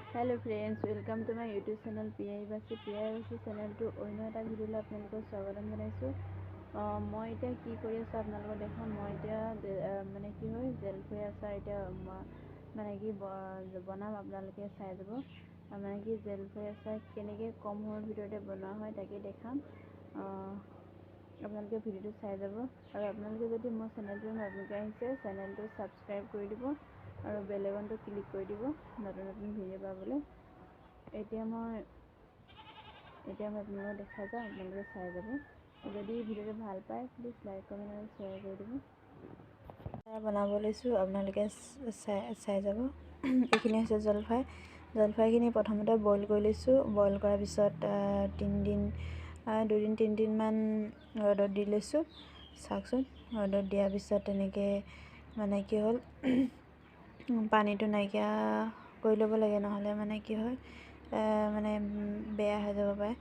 Hello friends, welcome to my YouTube channel PIবাসী চেনেলটো অন্য এটা ভিডিঅ'লৈ আপোনালোকক স্বাগতম জনাইছোঁ। মই এতিয়া কি কৰি আছোঁ আপোনালোকক দেখাম। মই এতিয়া মানে কি হয় জলফাই আচাৰ এতিয়া মানে কি বনাম, আপোনালোকে চাই যাব। মানে কি জলফাই আচাৰ কেনেকৈ কম সময়ৰ ভিতৰতে বনোৱা হয় তাকে দেখাম। আপোনালোকে ভিডিঅ'টো চাই যাব। আৰু আপোনালোকে যদি মোৰ চেনেলটো নতুনকৈ আহিছে চেনেলটো ছাবস্ক্ৰাইব কৰি দিব আৰু বেল আইকনটো ক্লিক কৰি দিব নতুন নতুন ভিডিঅ' পাবলৈ। এতিয়া মই আপোনালোকক দেখা যাওঁ, আপোনালোকে চাই যাব। যদি ভিডিঅ'টো ভাল পায় প্লিজ লাইক কমেণ্ট আৰু শ্বেয়াৰ কৰি দিব। বনাব লৈছোঁ, আপোনালোকে চাই যাব। এইখিনি হৈছে জলফাইখিনি প্ৰথমতে বইল কৰি লৈছোঁ। বইল কৰাৰ পিছত দুদিন তিনিদিনমান ৰ'দত দি লৈছোঁ। চাওকচোন, ৰ'দত দিয়াৰ পিছত তেনেকৈ মানে কি হ'ল পানীটো নাইকিয়া কৰি ল'ব লাগে, নহ'লে মানে কি হয় মানে বেয়া হৈ যাব পাৰে।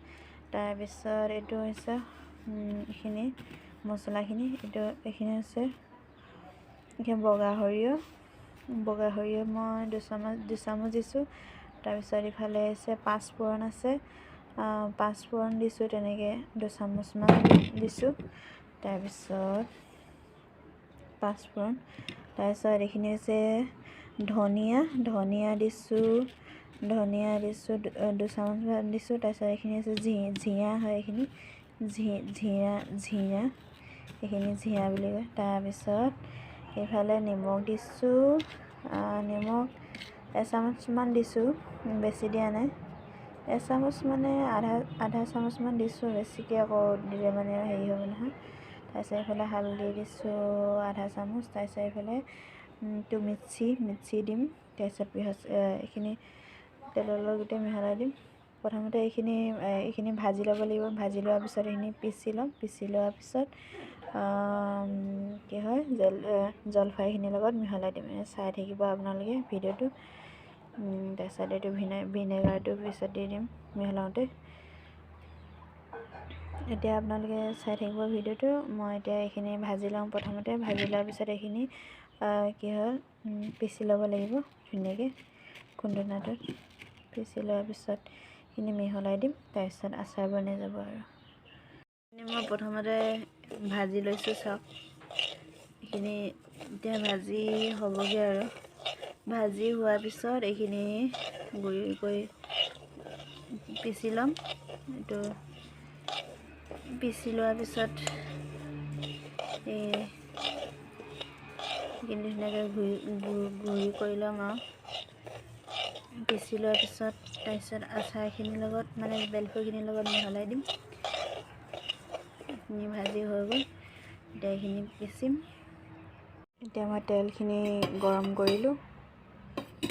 তাৰপিছত এইটো হৈছে এইখিনি মছলাখিনি। এইখিনি হৈছে বগা সৰিয়হ মই দুচামুচ দিছোঁ। তাৰপিছত ইফালে হৈছে পাঁচফোৰণ আছে, পাঁচফোৰণ দিছোঁ, তেনেকৈ দুচামুচমান দিছোঁ। তাৰপিছত পাঁচফোৰণ, তাৰপিছত এইখিনি হৈছে ধনিয়া দিছোঁ দুচামুচমান দিছোঁ। তাৰপিছত এইখিনি হৈছে জিৰা হয়, এইখিনি এইখিনি জিৰা বুলি কয়। তাৰপিছত এইফালে নিমখ দিছোঁ, নিমখ এচামুচমান দিছোঁ, বেছি দিয়া নাই। এচামুচ মানে আধা চামুচমান দিছোঁ, বেছিকৈ আকৌ দিলে মানে হেৰি হ'ব নহয়। তাৰপিছত এইফালে হালধি দিছোঁ আধা চামুচ। তাৰপিছত এইফালে মিক্সি দিম। তাৰপিছত এইখিনি তেলৰ লগত গোটেই মিহলাই দিম। প্ৰথমতে এইখিনি ভাজি ল'ব লাগিব। ভাজি লোৱাৰ পিছত এইখিনি পিচি লোৱাৰ পিছত কি হয় জলফাইখিনিৰ লগত মিহলাই দিম। চাই থাকিব আপোনালোকে ভিডিঅ'টো। তাৰপিছত এইটো ভিনেগাৰটো পিছত দি দিম মিহলাওঁতে। এতিয়া আপোনালোকে চাই থাকিব ভিডিঅ'টো। মই এতিয়া এইখিনি ভাজি লওঁ। প্ৰথমতে ভাজি লোৱাৰ পিছত এইখিনি কি হয় পিচি ল'ব লাগিব ধুনীয়াকৈ। খুন্দনাটোত পিচি লোৱাৰ পিছত এইখিনি মিহলাই দিম। তাৰপিছত আচাৰ বনি যাব। আৰু মই প্ৰথমতে ভাজি লৈছোঁ, চাওক এইখিনি এতিয়া ভাজি হ'বগৈ। আৰু ভাজি হোৱাৰ পিছত এইখিনি গুড়ি কৰি পিচি ল'ম। এইটো পিচি লোৱাৰ পিছত এইখিনি ধুনীয়াকৈ গুড়ি কৰি ল'ম। আৰু পিচি লোৱাৰ পিছত তাৰপিছত আচাৰখিনিৰ লগত মানে জলফাইখিনিৰ লগত মিহলাই দিম। এইখিনি ভাজি হৈ গ'ল। এতিয়া এইখিনি পিচিম। এতিয়া মই তেলখিনি গৰম কৰিলোঁ।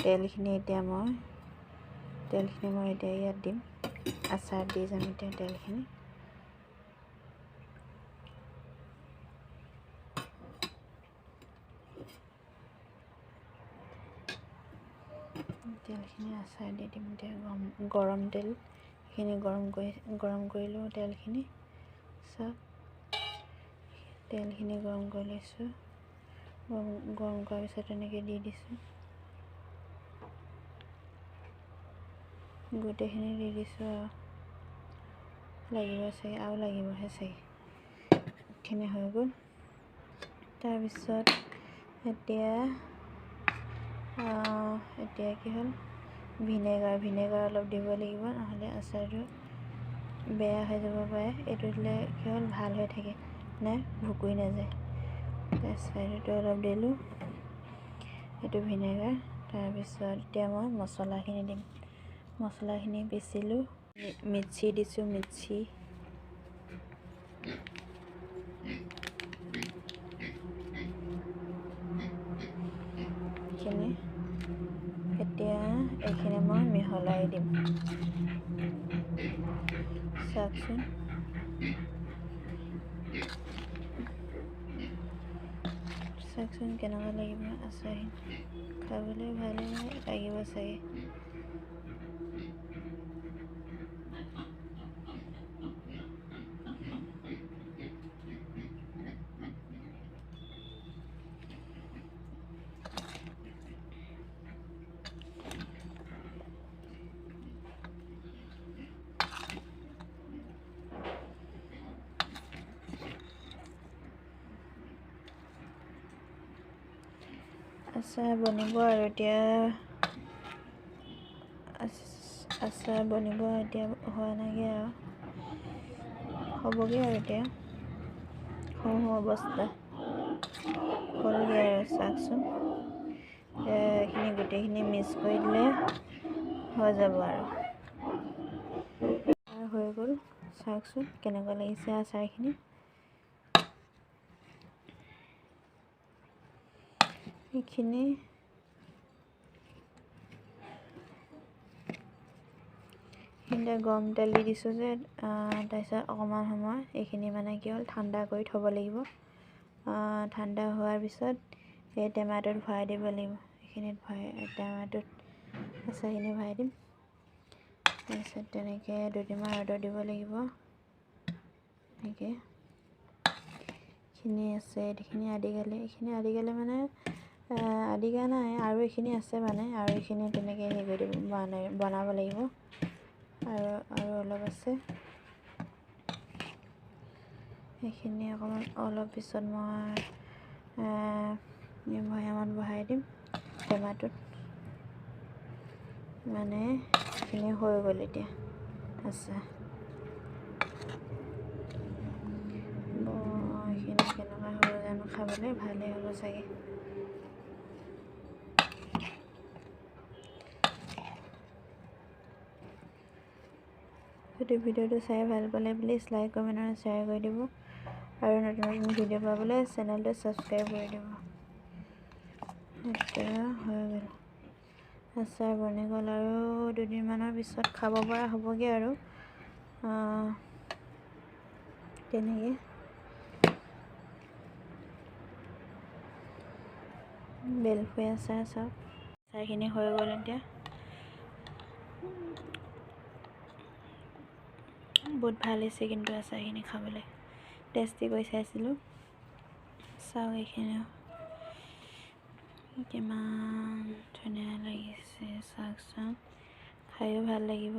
তেলখিনি মই এতিয়া ইয়াত দিম। আচাৰ দি যাম এতিয়া তেলখিনি। তেলখিনি আচাৰ দি দিম এতিয়া। গৰম তেল এইখিনি গৰম কৰিলোঁ। তেলখিনি চাওক, তেলখিনি গৰম কৰি লৈছোঁ। গৰম কৰাৰ পিছত তেনেকৈ দি দিছোঁ। গোটেইখিনি দি দিছোঁ। লাগিব চাগে, আৰু লাগিবহে চাগে। এইখিনি হৈ গ'ল। তাৰপিছত এতিয়া কি হ'ল ভিনেগাৰ অলপ দিব লাগিব, নহ'লে আচাৰটো বেয়া হৈ যাব পাৰে। এইটো দিলে কি হ'ল ভাল হৈ থাকে, ভুকুৰি নাযায়। তাৰপিছত এইটো অলপ দিলোঁ, এইটো ভিনেগাৰ। তাৰপিছত এতিয়া মই মছলাখিনি দিম। মছলাখিনি পিচিলোঁ, মিক্সি দিছোঁ। এতিয়া এইখিনি মই মিহলাই দিম। চাওকচোন, কেনেকুৱা লাগিব আচাৰখিনি। খাবলৈ ভালে লাগিব চাগে। আচাৰ বনিব আৰু এতিয়া আচাৰ বনিব এতিয়া হোৱা নাইগৈ আৰু হ'বগৈ আৰু এতিয়া সৰু অৱস্থা হ'লগৈ আৰু চাওকচোন এইখিনি গোটেইখিনি মিক্স কৰি দিলে হৈ যাব আৰু হৈ গ'ল চাওকচোন কেনেকুৱা লাগিছে আচাৰখিনি এইখিনি গৰম তেল দি দিছোঁ যে তাৰপিছত অকণমান সময় এইখিনি মানে কি হ'ল ঠাণ্ডা কৰি থ'ব লাগিব ঠাণ্ডা হোৱাৰ পিছত এই টেমাটোত ভৰাই দিব লাগিব এইখিনিত টেমাটোত আচাৰখিনি ভৰাই দিম তাৰপিছত তেনেকৈ দুদিনমান ৰ'দত দিব লাগিব এনেকৈ এইখিনি আছে এইখিনি আদিকালি মানে আদিগা নাই আৰু এইখিনি আছে মানে আৰু এইখিনি তেনেকৈ হেৰি কৰি দিব বনাব লাগিব আৰু অলপ আছে সেইখিনি অকণমান অলপ পিছত মই ভৈয়ামত বহাই দিম টেমাটোত মানে এইখিনি হৈ গ'ল এতিয়া আচ্ছা এইখিনি কেনেকুৱা হ'ব জানো খাবলৈ ভালেই হ'ব চাগে যদি ভিডিঅ'টো চাই ভাল পালে প্লিজ লাইক কমেণ্ট আৰু শ্বেয়াৰ কৰি দিব আৰু নতুন ভিডিঅ' পাবলৈ চেনেলটো ছাবস্ক্ৰাইব কৰি দিব এতিয়া হৈ গ'ল আচাৰ বনি গ'ল আৰু দুদিনমানৰ পিছত খাব পৰা হ'বগৈ আৰু তেনেকৈ বেলফুই আচাৰ চাওক আচাৰখিনি হৈ গ'ল এতিয়া বহুত ভাল হৈছে কিন্তু আচাৰখিনি খাবলৈ টেষ্টি কৰি চাইছিলোঁ চাওক এইখিনিও কিমান ধুনীয়া লাগিছে চাওকচোন খায়ো ভাল লাগিব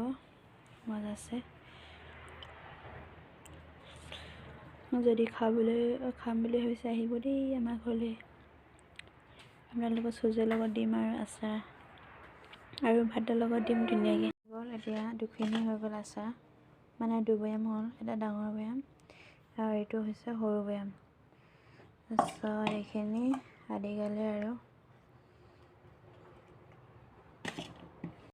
মজা আছে যদি খাম বুলি ভাবিছে আহিব দেই আমাৰ ঘৰলৈ আপোনালোকৰ চুজিৰ লগত দিম আৰু আচাৰ আৰু ভাতৰ লগত দিম ধুনীয়াকৈ গ'ল এতিয়া দুখিনি হৈ গ'ল আচাৰ মানে দুবৈয়াম হ'ল এটা ডাঙৰ বৈয়াম আৰু এইটো হৈছে সৰু বৈয়াম তাৰপিছত এইখিনি আদিকালি আৰু